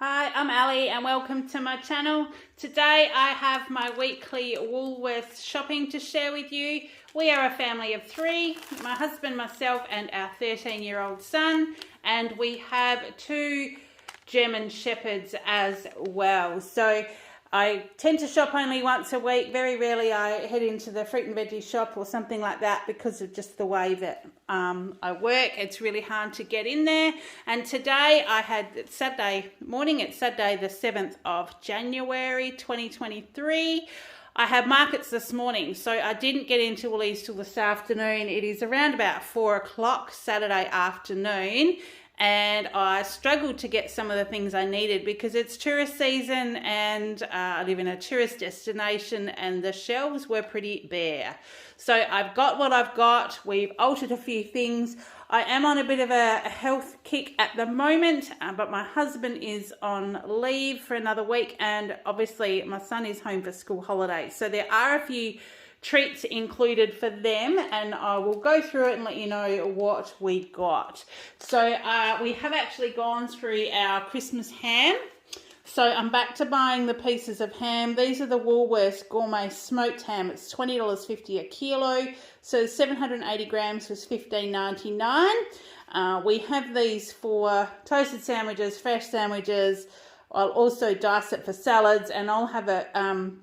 Hi, I'm Ali and welcome to my channel. Today I have my weekly Woolworths shopping to share with you. We are a family of three, my husband, myself and our 13-year-old son, and we have two German Shephards as well. So I tend to shop only once a week. Very rarely I head into the fruit and veggie shop or something like that because of just the way that I work. It's really hard to get in there. And today it's Saturday morning. It's Saturday the 7th of January 2023. I had markets this morning, so I didn't get into Woolies till this afternoon. It is around about 4 o'clock Saturday afternoon. And I struggled to get some of the things I needed because it's tourist season and I live in a tourist destination and the shelves were pretty bare. So I've got what I've got. We've altered a few things. I am on a bit of a health kick at the moment, but my husband is on leave for another week and obviously my son is home for school holidays. So there are a few treats included for them and I will go through it and let you know what we got. So we have actually gone through our Christmas ham. So I'm back to buying the pieces of ham. These are the Woolworths gourmet smoked ham. It's $20.50 a kilo. So 780 grams was $15.99. We have these for toasted sandwiches, fresh sandwiches. I'll also dice it for salads and I'll have it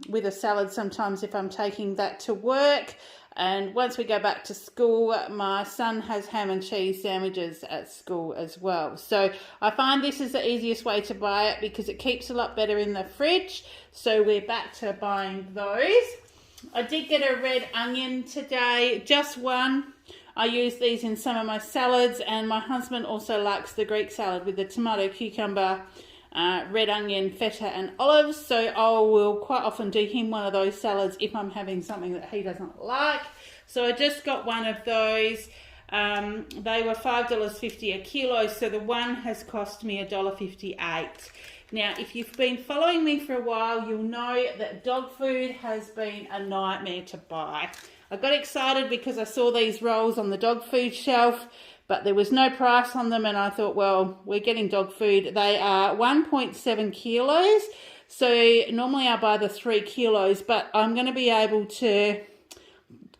with a salad sometimes if I'm taking that to work. And once we go back to school, my son has ham and cheese sandwiches at school as well. So I find this is the easiest way to buy it because it keeps a lot better in the fridge. So we're back to buying those. I did get a red onion today, just one. I use these in some of my salads and my husband also likes the Greek salad with the tomato, cucumber, red onion, feta and olives, so I will quite often do him one of those salads if I'm having something that he doesn't like. So I just got one of those. They were $5.50 a kilo, so the one has cost me $1.58. Now if you've been following me for a while, you'll know that dog food has been a nightmare to buy. I got excited because I saw these rolls on the dog food shelf, but there was no price on them and I thought, well, we're getting dog food. They are 1.7 kilos. So normally I buy the 3 kilos, but I'm going to be able to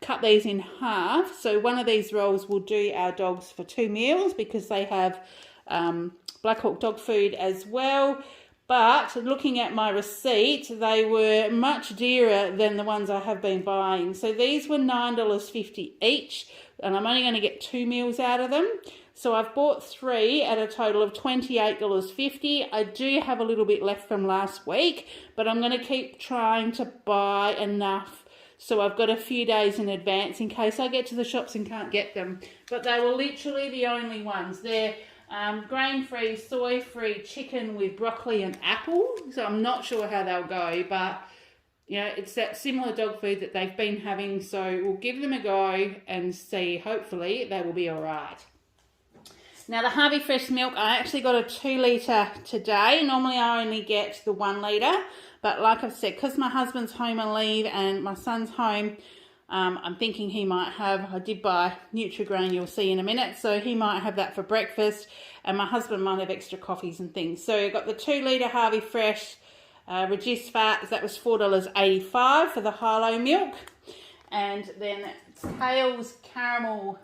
cut these in half. So one of these rolls will do our dogs for 2 meals because they have Black Hawk dog food as well. But looking at my receipt, they were much dearer than the ones I have been buying. So these were $9.50 each. And I'm only going to get 2 meals out of them. So I've bought 3 at a total of $28.50. I do have a little bit left from last week, but I'm going to keep trying to buy enough. So I've got a few days in advance in case I get to the shops and can't get them. But they were literally the only ones. They're grain-free, soy-free chicken with broccoli and apple. So I'm not sure how they'll go, but you know, it's that similar dog food that they've been having, so we'll give them a go and see. Hopefully they will be all right. Now the Harvey Fresh milk, I actually got a 2 litre today. Normally I only get the 1 litre, but like I've said, because my husband's home on leave and my son's home, I'm thinking he might have, I did buy Nutri-Grain, you'll see in a minute, so he might have that for breakfast and my husband might have extra coffees and things. So I got the 2 litre Harvey Fresh, reduced fat, that was $4.85 for the high-low milk. And then Kale's Caramel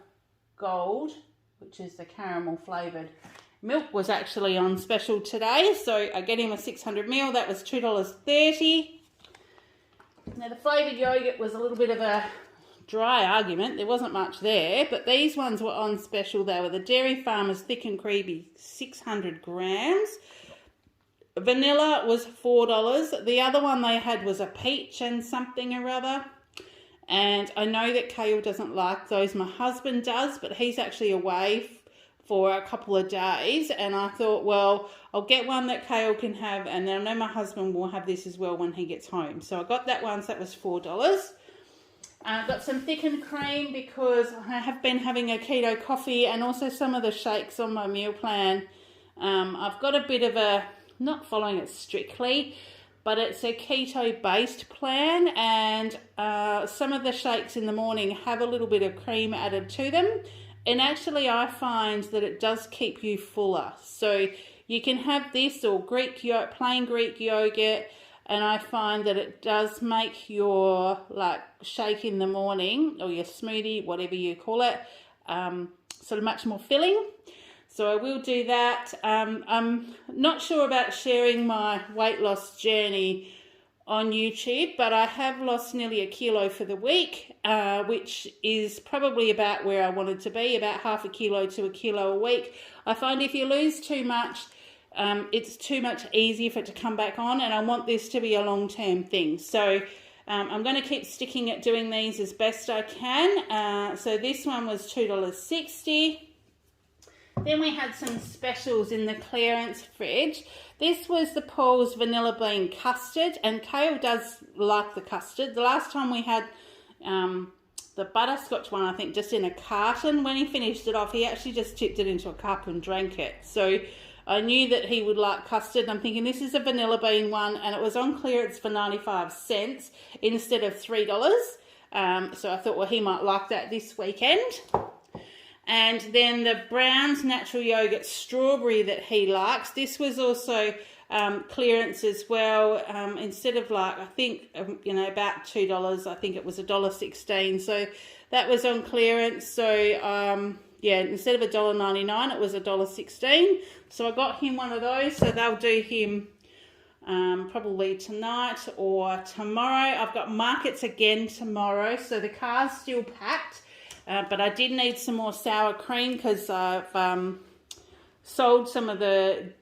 Gold, which is the caramel flavoured milk, was actually on special today. So I get him a 600ml, that was $2.30. Now the flavoured yogurt was a little bit of a dry argument. There wasn't much there, but these ones were on special. They were the Dairy Farmers Thick and Creamy 600 grams. Vanilla was $4. The other one they had was a peach and something or other. And I know that Kale doesn't like those. My husband does, but he's actually away for a couple of days. And I thought, well, I'll get one that Kale can have. And then I know my husband will have this as well when he gets home. So I got that one, so that was $4. I got some thickened cream because I have been having a keto coffee and also some of the shakes on my meal plan. I've got a bit of a, not following it strictly, but it's a keto based plan and some of the shakes in the morning have a little bit of cream added to them, and actually I find that it does keep you fuller. So You can have this or plain Greek yogurt, and I find that it does make your like shake in the morning or your smoothie, whatever you call it, sort of much more filling. So I will do that. I'm not sure about sharing my weight loss journey on YouTube, but I have lost nearly 1 kilo for the week, which is probably about where I wanted to be, about 0.5 kilo to 1 kilo a week. I find if you lose too much, it's too much easier for it to come back on, and I want this to be a long-term thing. So I'm going to keep sticking at doing these as best I can. So this one was $2.60. Then we had some specials in the clearance fridge. This was the Paul's Vanilla Bean Custard, and Kale does like the custard. The last time we had the butterscotch one, I think, just in a carton. When he finished it off, he actually just tipped it into a cup and drank it. So I knew that he would like custard. I'm thinking this is a vanilla bean one, and it was on clearance for 95 cents instead of $3. So I thought, well, he might like that this weekend. And then the Brown's Natural Yogurt Strawberry that he likes. This was also clearance as well. Instead of like, I think, about $2, I think it was $1.16. So that was on clearance. So, yeah, instead of $1.99, it was $1.16. So I got him one of those. So they'll do him probably tonight or tomorrow. I've got markets again tomorrow. So the car's still packed. But I did need some more sour cream because I've sold some of the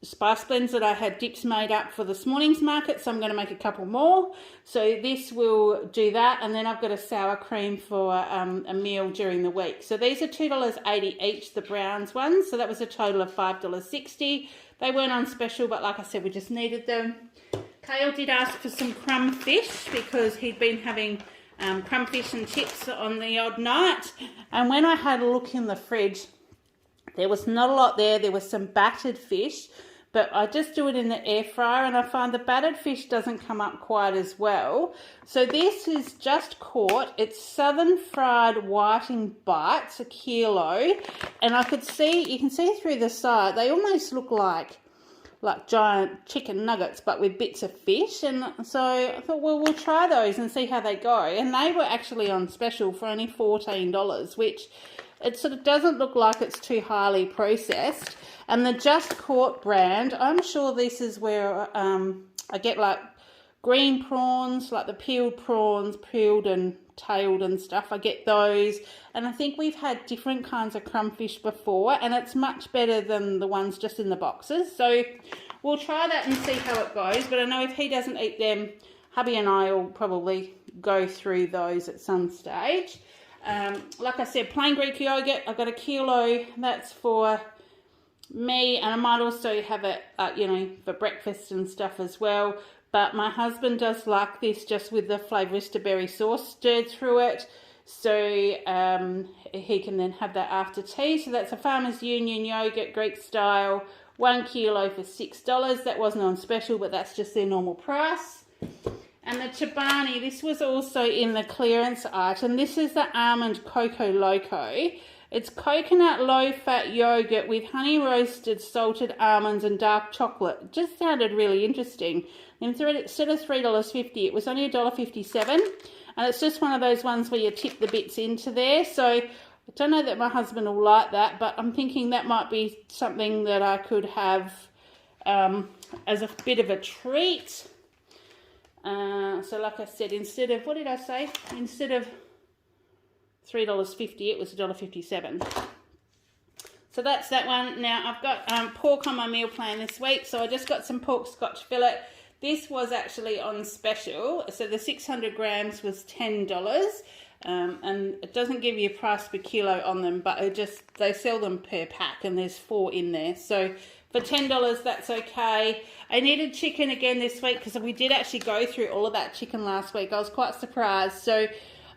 spice blends that I had dips made up for this morning's market, so I'm going to make a couple more. So this will do that, and then I've got a sour cream for a meal during the week. So these are $2.80 each, the Browns ones, so that was a total of $5.60. They weren't on special, but like I said, we just needed them. Kale did ask for some crumb fish because he'd been having crumb fish and chips on the odd night, and when I had a look in the fridge, there was not a lot there. There was some battered fish, but I just do it in the air fryer, and I find the battered fish doesn't come up quite as well. So this is just caught. It's southern fried whiting bites, 1 kilo, and you can see through the side, they almost look like giant chicken nuggets, but with bits of fish. And so I thought, well, we'll try those and see how they go. And they were actually on special for only $14, which it sort of doesn't look like it's too highly processed. And the Just Caught brand, I'm sure this is where I get like green prawns, like the peeled prawns, peeled and tailed and stuff. I get those, and I think we've had different kinds of crumbfish before, and it's much better than the ones just in the boxes. So we'll try that and see how it goes, but I know if he doesn't eat them, hubby and I will probably go through those at some stage. Like I said, plain Greek yogurt, I've got 1 kilo, that's for me, and I might also have it for breakfast and stuff as well. But my husband does like this just with the Flavorista berry sauce stirred through it. So he can then have that after tea. So that's a Farmers Union yogurt, Greek style, 1 kilo for $6. That wasn't on special, but that's just their normal price. And the Chobani, this was also in the clearance item. This is the Almond Coco Loco. It's coconut low-fat yogurt with honey roasted salted almonds and dark chocolate. It just sounded really interesting. Instead of $3.50, it was only $1.57. And it's just one of those ones where you tip the bits into there. So I don't know that my husband will like that, but I'm thinking that might be something that I could have as a bit of a treat. So like I said, instead of, what did I say? Instead of $3.50, it was $1.57. So that's that one. Now I've got pork on my meal plan this week, so I just got some pork scotch fillet. This was actually on special, so the 600 grams was $10, and it doesn't give you a price per kilo on them, but they sell them per pack, and there's 4 in there. So for $10, that's okay. I needed chicken again this week because we did actually go through all of that chicken last week. I was quite surprised. So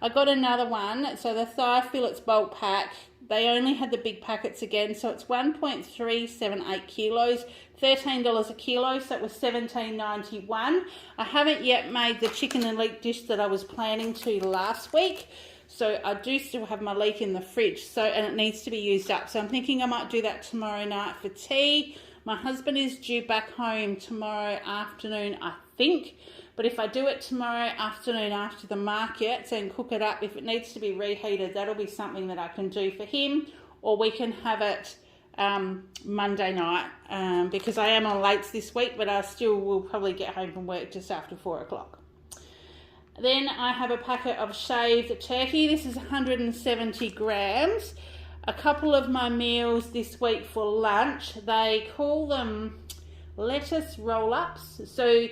I got another one. So the thigh fillets bulk pack, they only had the big packets again. So it's 1.378 kilos, $13 a kilo. So it was $17.91. I haven't yet made the chicken and leek dish that I was planning to last week. So I do still have my leek in the fridge. And it needs to be used up. So I'm thinking I might do that tomorrow night for tea. My husband is due back home tomorrow afternoon, I think. But if I do it tomorrow afternoon after the markets and cook it up, if it needs to be reheated, that'll be something that I can do for him. Or we can have it Monday night because I am on lates this week, but I still will probably get home from work just after 4 o'clock. Then I have a packet of shaved turkey. This is 170 grams. A couple of my meals this week for lunch, they call them lettuce roll-ups. So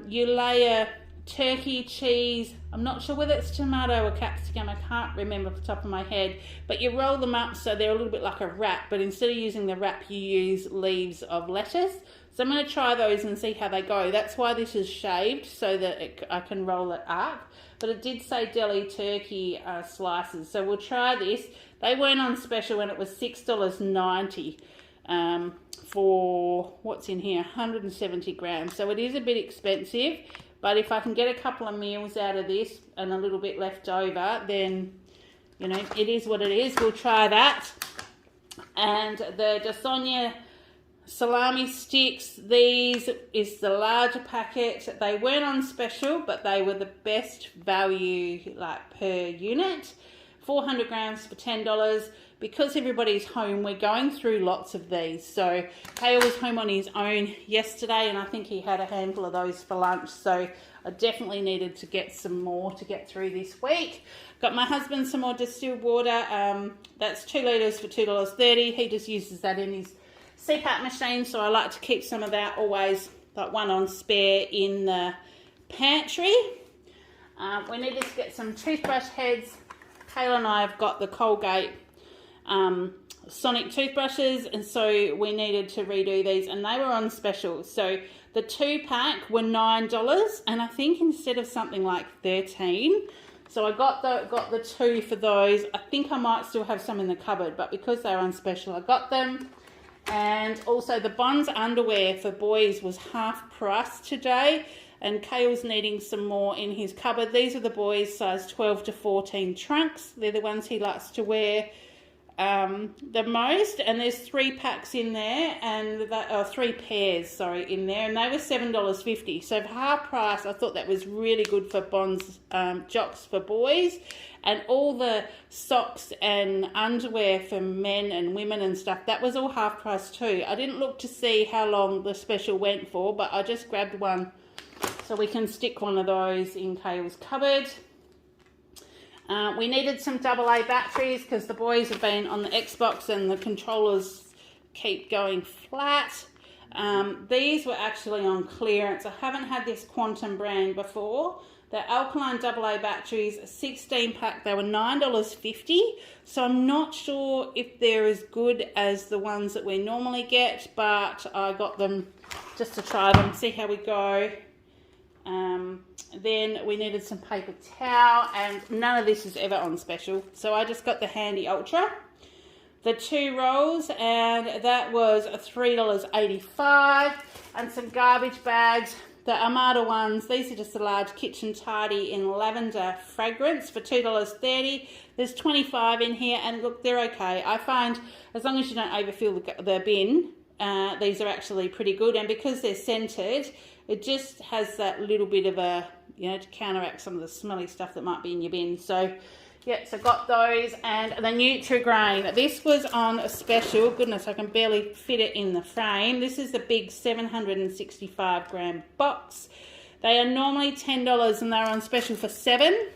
you layer turkey, cheese, I'm not sure whether it's tomato or capsicum, I can't remember off the top of my head, but you roll them up so they're a little bit like a wrap, but instead of using the wrap you use leaves of lettuce. So I'm going to try those and see how they go. That's why this is shaved, so that I can roll it up. But it did say deli turkey slices, so we'll try this. They weren't on special when it was $6.90 for, what's in here, 170 grams. So it is a bit expensive, but if I can get a couple of meals out of this and a little bit left over, then, you know, it is what it is. We'll try that. And the Dasonia salami sticks, these is the larger packet. They weren't on special, but they were the best value, like, per unit. 400 grams for $10. Because everybody's home, we're going through lots of these. So Kale was home on his own yesterday, and I think he had a handful of those for lunch. So I definitely needed to get some more to get through this week. Got my husband some more distilled water. That's 2 litres for $2.30. He just uses that in his CPAP machine, so I like to keep some of that always, like one on spare in the pantry. We needed to get some toothbrush heads. Kayla and I have got the Colgate Sonic toothbrushes, and so we needed to redo these, and they were on special. So the 2-pack were $9, and I think instead of something like $13. So I got the 2 for those. I think I might still have some in the cupboard, but because they were on special, I got them. And also the Bonds underwear for boys was half price today, and Kale's needing some more in his cupboard. These are the boys size 12 to 14 trunks. They're the ones he likes to wear the most, and there's 3 packs in there, and 3 pairs, sorry, in there, and they were $7.50. So for half price, I thought that was really good for Bonds jocks for boys. And all the socks and underwear for men and women and stuff, that was all half price too. I didn't look to see how long the special went for, but I just grabbed one so we can stick one of those in Kale's cupboard. We needed some AA batteries because the boys have been on the Xbox and the controllers keep going flat. These were actually on clearance. I haven't had this Quantum brand before. The alkaline AA batteries, 16-pack, they were $9.50. So I'm not sure if they're as good as the ones that we normally get, but I got them just to try them, see how we go. Then we needed some paper towel, and none of this is ever on special. So I just got the Handy Ultra, the 2 rolls, and that was $3.85, and some garbage bags. The Armada ones, these are just a large kitchen tidy in lavender fragrance for $2.30. There's 25 in here, and look, they're okay. I find as long as you don't overfill the bin, these are actually pretty good. And because they're scented, it just has that little bit of a, you know, to counteract some of the smelly stuff that might be in your bin. So, yeah, so got those. And the Nutri-Grain. This was on a special. Goodness, I can barely fit it in the frame. This is the big 765 gram box. They are normally $10 and they're on special for $7.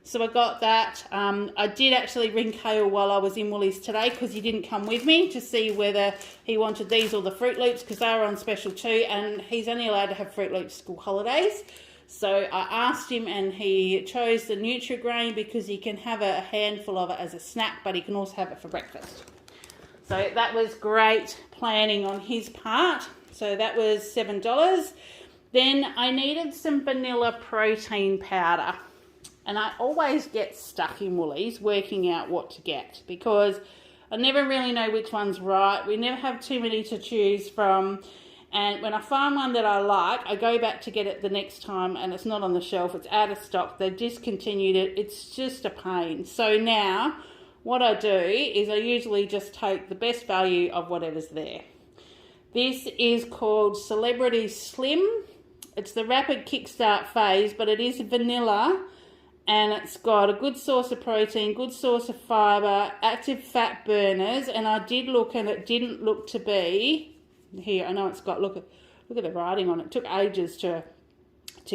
So I got that. I did actually ring Kale while I was in Woolies today because he didn't come with me to see whether he wanted these or the Fruit Loops because they were on special too, and he's only allowed to have Fruit Loops school holidays. So I asked him and he chose the Nutri-Grain because he can have a handful of it as a snack, but he can also have it for breakfast. So that was great planning on his part. So that was $7. Then I needed some vanilla protein powder. And I always get stuck in Woolies working out what to get because I never really know which one's right. We never have too many to choose from. And when I find one that I like, I go back to get it the next time and it's not on the shelf. It's out of stock. They've discontinued it. It's just a pain. So now what I do is I usually just take the best value of whatever's there. This is called Celebrity Slim. It's the rapid kickstart phase, but it is vanilla, and it's got a good source of protein, good source of fibre, active fat burners, and I did look and it didn't look to be, here, I know it's got, look at the writing on it. It took ages to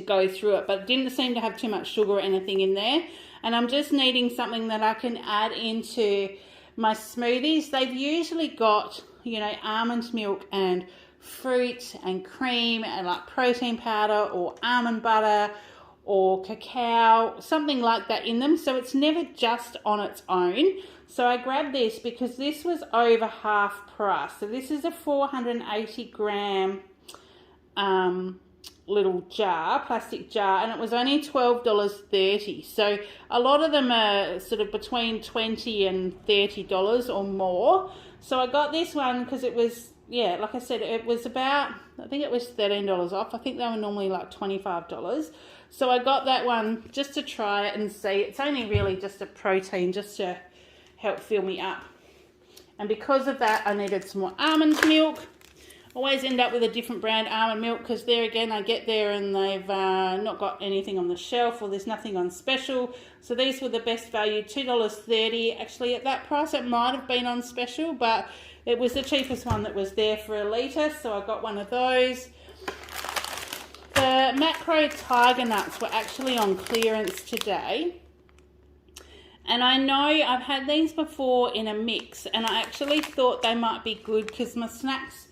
go through it, but it didn't seem to have too much sugar or anything in there. And I'm just needing something that I can add into my smoothies. They've usually got, you know, almond milk and fruit and cream and like protein powder or almond butter or cacao, something like that in them. So it's never just on its own. So I grabbed this because this was over half price. So this is a 480 gram little jar, plastic jar, and it was only $12.30. So a lot of them are sort of between $20 and $30 or more. So I got this one because it was, yeah, like I said, it was about, I think it was $13 off. I think they were normally like $25. So I got that one just to try it and see. It's only really just a protein just to help fill me up. And because of that, I needed some more almond milk. Always end up with a different brand almond milk because there again, I get there and they've not got anything on the shelf or there's nothing on special. So these were the best value, $2.30. Actually, at that price, it might have been on special, but it was the cheapest one that was there for a litre, so I got one of those. The macro tiger nuts were actually on clearance today. And I know I've had these before in a mix, and I actually thought they might be good because my snacks,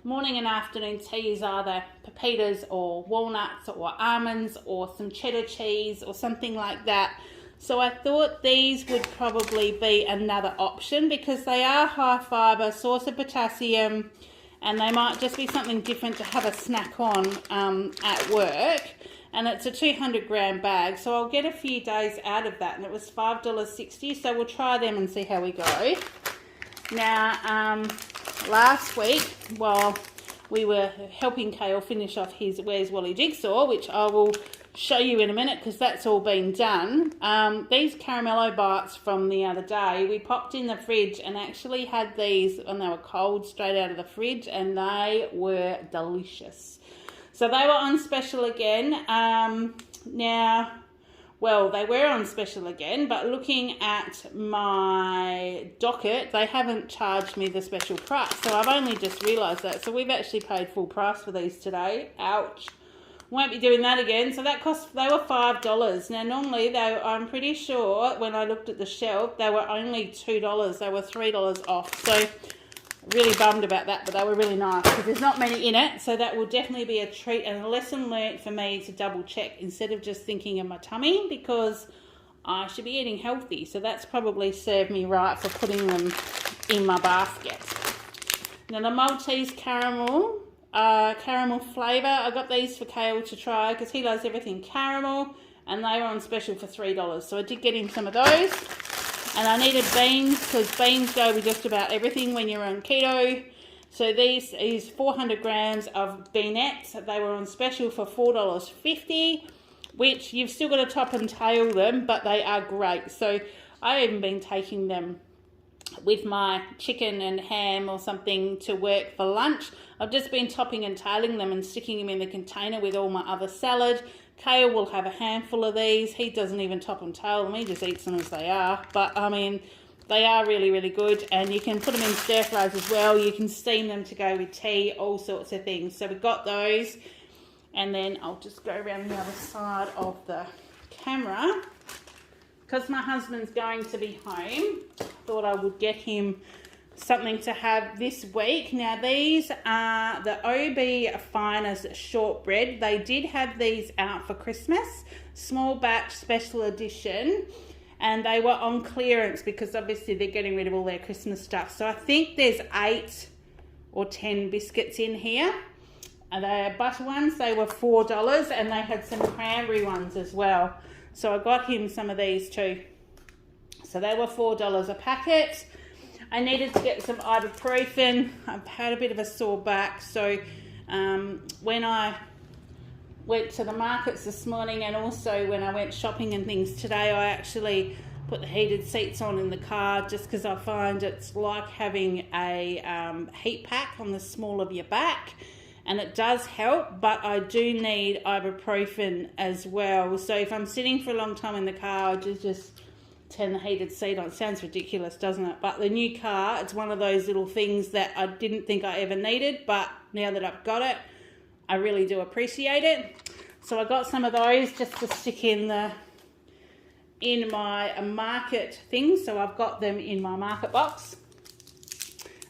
morning and afternoon teas, either pepitas or walnuts or almonds or some cheddar cheese or something like that. So I thought these would probably be another option because they are high fibre, source of potassium, and they might just be something different to have a snack on at work. And it's a 200 gram bag, so I'll get a few days out of that, and it was $5.60, so we'll try them and see how we go. Now, last week, while we were helping Kale finish off his Where's Wally jigsaw, which I will show you in a minute because that's all been done, these caramello bites from the other day, we popped in the fridge and actually had these when they were cold straight out of the fridge, and they were delicious. So they were on special again. Now, well, they were on special again, but looking at my docket, they haven't charged me the special price. So I've only just realised that. So we've actually paid full price for these today. Ouch. Won't be doing that again. So that cost, they were $5. Now normally, I'm pretty sure when I looked at the shelf, they were only $2. They were $3 off. So really bummed about that, but they were really nice because there's not many in it, so that will definitely be a treat and a lesson learnt for me to double check instead of just thinking of my tummy, because I should be eating healthy. So that's probably served me right for putting them in my basket. Now the Maltese caramel flavour, I got these for Kale to try because he loves everything caramel, and they were on special for $3, so I did get him some of those. And I needed beans because beans go with just about everything when you're on keto. So these is 400 grams of beanettes. They were on special for $4.50, which you've still got to top and tail them, but they are great. So I've even been taking them with my chicken and ham or something to work for lunch. I've just been topping and tailing them and sticking them in the container with all my other salad. Kale will have a handful of these. He doesn't even top and tail them. He just eats them as they are. But, I mean, they are really, really good. And you can put them in stir fries as well. You can steam them to go with tea, all sorts of things. So we've got those. And then I'll just go around the other side of the camera. Because my husband's going to be home, I thought I would get him something to have this week. Now these are the OB Finest shortbread. They did have these out for Christmas, small batch special edition, and they were on clearance because obviously they're getting rid of all their Christmas stuff. So I think there's 8 or 10 biscuits in here. And they're butter ones, they were $4, and they had some cranberry ones as well. So I got him some of these too. So they were $4 a packet. I needed to get some ibuprofen. I've had a bit of a sore back, so when I went to the markets this morning and also when I went shopping and things today, I actually put the heated seats on in the car, just because I find it's like having a heat pack on the small of your back, and it does help, but I do need ibuprofen as well. So if I'm sitting for a long time in the car, I'll just turn the heated seat on. It sounds ridiculous, doesn't it? But the new car, it's one of those little things that I didn't think I ever needed, but now that I've got it, I really do appreciate it. So I got some of those just to stick in my market thing. So I've got them in my market box.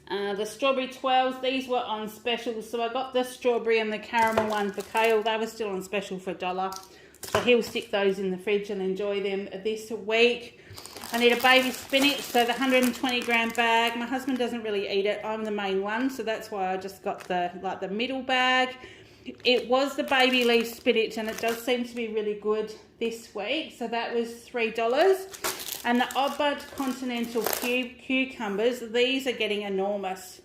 The strawberry 12s, these were on special. So I got the strawberry and the caramel one for Kale. They were still on special for $1. So he'll stick those in the fridge and enjoy them this week. I need a baby spinach, so the 120 gram bag. My husband doesn't really eat it. I'm the main one, so that's why I just got the middle bag. It was the baby leaf spinach, and it does seem to be really good this week. So that was $3. And the Odd Bunch Continental cucumbers, these are getting enormous.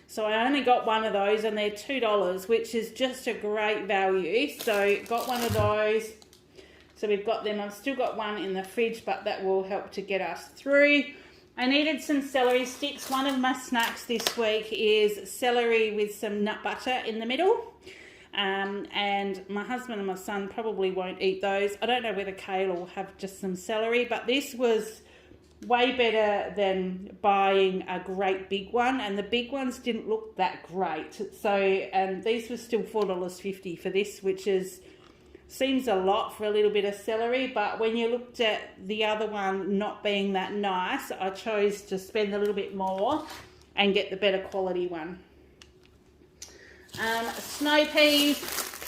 So I only got one of those, and they're $2, which is just a great value. So got one of those. So we've got them. I've still got one in the fridge, but that will help to get us through. I needed some celery sticks. One of my snacks this week is celery with some nut butter in the middle. And my husband and my son probably won't eat those. I don't know whether Kale will have just some celery, but this was way better than buying a great big one, and the big ones didn't look that great. So these were still $4.50 for this, which seems a lot for a little bit of celery, but when you looked at the other one not being that nice, I chose to spend a little bit more and get the better quality one. Snow peas,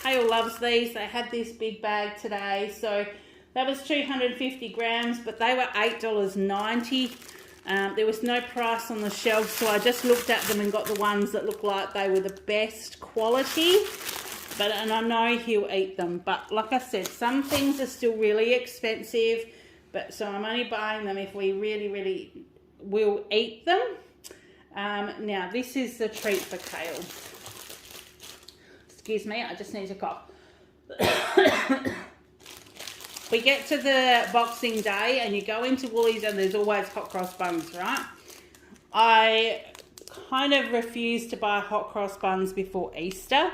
Kale loves these. They had this big bag today, so that was 250 grams, but they were $8.90. There was no price on the shelf, so I just looked at them and got the ones that looked like they were the best quality. And I know he'll eat them, but like I said, some things are still really expensive, so I'm only buying them if we really, really will eat them. Now, this is the treat for Kale. Excuse me, I just need to cough. We get to the Boxing Day and you go into Woolies and there's always hot cross buns, right? I kind of refuse to buy hot cross buns before Easter.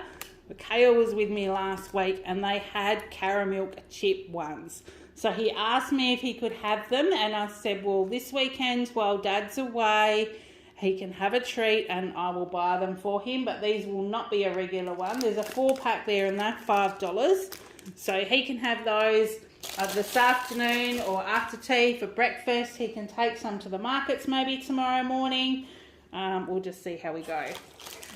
But Kale was with me last week and they had caramel chip ones. So he asked me if he could have them, and I said, well, this weekend while Dad's away, he can have a treat and I will buy them for him, but these will not be a regular one. There's a 4-pack there and they're $5. So he can have those this afternoon or after tea for breakfast. He can take some to the markets maybe tomorrow morning. We'll just see how we go.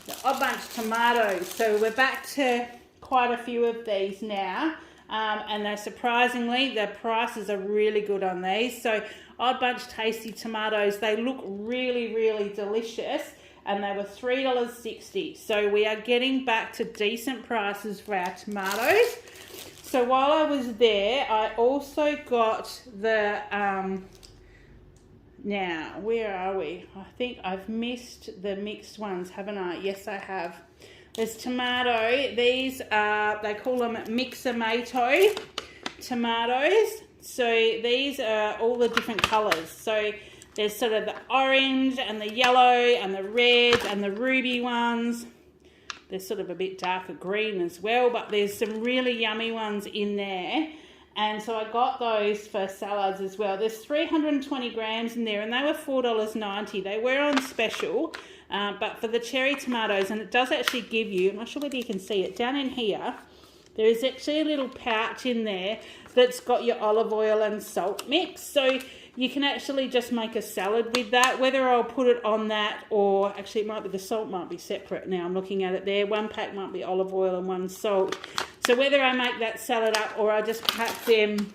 The Odd Bunch tomatoes. So we're back to quite a few of these now. And they're surprisingly, the prices are really good on these. So Odd Bunch Tasty Tomatoes, they look really, really delicious, and they were $3.60. So we are getting back to decent prices for our tomatoes. So while I was there, I also got the, now, where are we? I think I've missed the mixed ones, haven't I? Yes, I have. There's tomato. These are, they call them Mixamato tomatoes. So these are all the different colours. So there's sort of the orange and the yellow and the red and the ruby ones. There's sort of a bit darker green as well, but there's some really yummy ones in there. And so I got those for salads as well. There's 320 grams in there and they were $4.90. They were on special, but for the cherry tomatoes, and it does actually give you, I'm not sure whether you can see it, down in here, there is actually a little pouch in there that's got your olive oil and salt mix. So you can actually just make a salad with that, whether I'll put it on that or actually it might be, the salt might be separate now. I'm looking at it there. One pack might be olive oil and one salt. So whether I make that salad up or I just pack them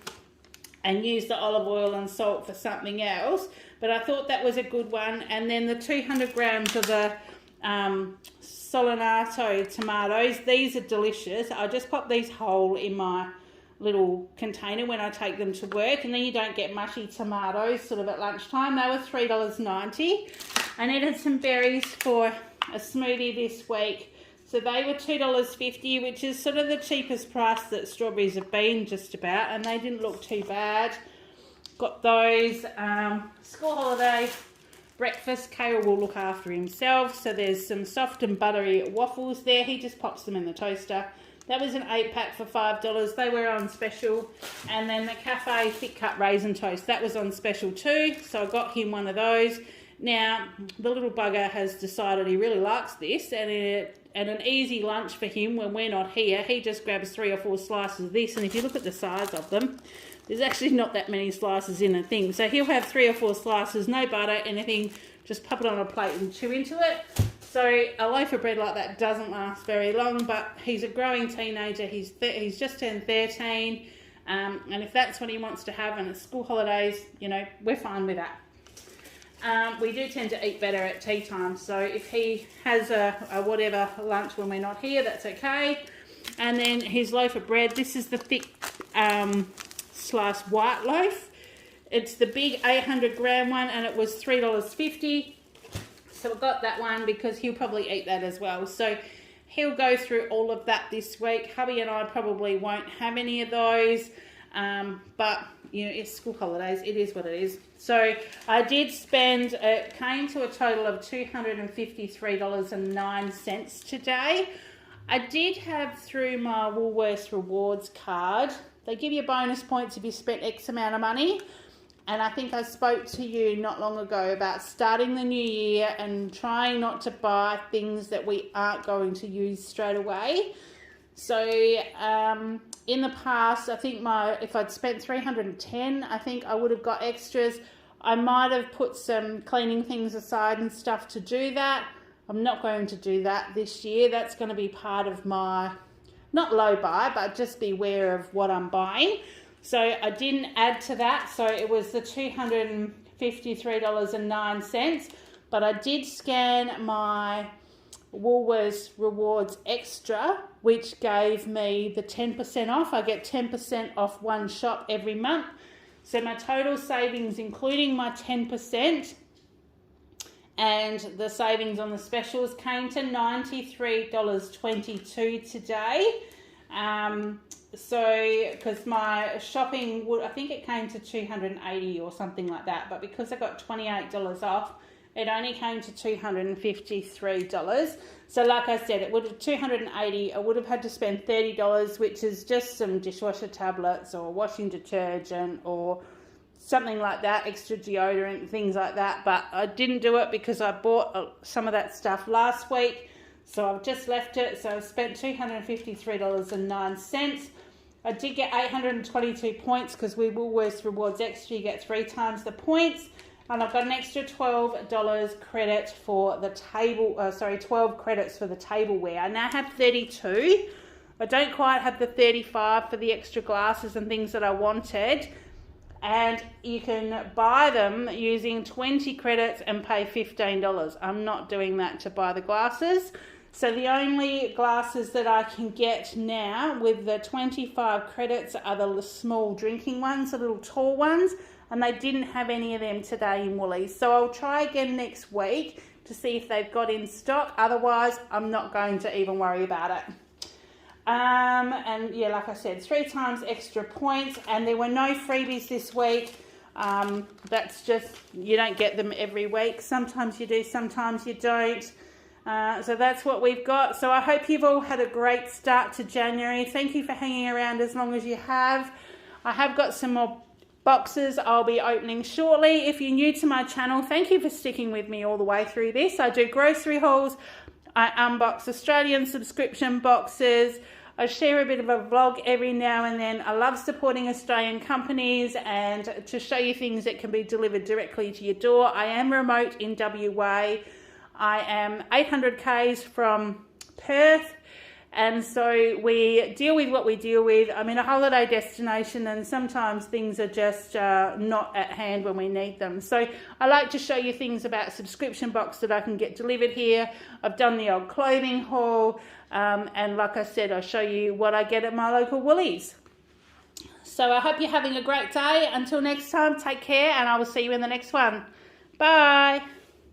and use the olive oil and salt for something else. But I thought that was a good one. And then the 200 grams of the Solanato tomatoes. These are delicious. I just pop these whole in my little container when I take them to work, and then you don't get mushy tomatoes sort of at lunchtime. They were $3.90. I needed some berries for a smoothie this week. So they were $2.50, which is sort of the cheapest price that strawberries have been just about, and they didn't look too bad. got those. School holiday breakfast, Kale will look after himself. So there's some soft and buttery waffles there. He just pops them in the toaster. That was an 8-pack for $5. They were on special. And then the cafe thick cut raisin toast, that was on special too. So I got him one of those. Now, the little bugger has decided he really likes this, and an easy lunch for him when we're not here, he just grabs 3 or 4 slices of this, and if you look at the size of them, there's actually not that many slices in a thing. So he'll have 3 or 4 slices, no butter, anything, just pop it on a plate and chew into it. So a loaf of bread like that doesn't last very long, but he's a growing teenager. He's just turned 13, and if that's what he wants to have and it's school holidays, you know, we're fine with that. We do tend to eat better at tea time, so if he has a whatever lunch when we're not here, that's okay. And then his loaf of bread, this is the thick sliced white loaf. It's the big 800 gram one, and it was $3.50. So I got that one because he'll probably eat that as well. So he'll go through all of that this week. Hubby and I probably won't have any of those. But, you know, it's school holidays. It is what it is. So I did spend, it came to a total of $253.09 today. I did have through my Woolworths rewards card, they give you bonus points if you spent X amount of money. And I think I spoke to you not long ago about starting the new year and trying not to buy things that we aren't going to use straight away. So in the past, I think if I'd spent $310, I think I would have got extras. I might have put some cleaning things aside and stuff to do that. I'm not going to do that this year. That's going to be part of my, not low buy, but just be aware of what I'm buying. So I didn't add to that. So it was the $253.09. But I did scan my Woolworths Rewards Extra, which gave me the 10% off. I get 10% off one shop every month. So my total savings, including my 10% and the savings on the specials, came to $93.22 today. So because my shopping I think it came to $280 or something like that, but because I got $28 off, it only came to $253. So like I said, it would have $280. I would have had to spend $30, which is just some dishwasher tablets or washing detergent or something like that, extra deodorant, things like that. But I didn't do it because I bought some of that stuff last week. So I've just left it. So I spent $253.09. I did get 822 points because with Woolworths Rewards Extra, you get 3 times the points. And I've got an extra $12 credit for the table, 12 credits for the tableware. I now have 32. I don't quite have the 35 for the extra glasses and things that I wanted. And you can buy them using 20 credits and pay $15. I'm not doing that to buy the glasses. So the only glasses that I can get now with the 25 credits are the small drinking ones, the little tall ones. And they didn't have any of them today in Woolies. So I'll try again next week to see if they've got in stock. Otherwise, I'm not going to even worry about it. And yeah, like I said, 3 times extra points. And there were no freebies this week. That's just, you don't get them every week. Sometimes you do, sometimes you don't. So that's what we've got. So I hope you've all had a great start to January. Thank you for hanging around as long as you have. I have got some more boxes I'll be opening shortly. If you're new to my channel, thank you for sticking with me all the way through this. I do grocery hauls. I unbox Australian subscription boxes. I share a bit of a vlog every now and then. I love supporting Australian companies and to show you things that can be delivered directly to your door. I am remote in WA. I am 800 k's from Perth. And so we deal with what we deal with. I'm in a holiday destination and sometimes things are just not at hand when we need them. So I like to show you things about subscription box that I can get delivered here. I've done the old clothing haul. And like I said, I show you what I get at my local Woolies. So I hope you're having a great day. Until next time, take care and I will see you in the next one. Bye.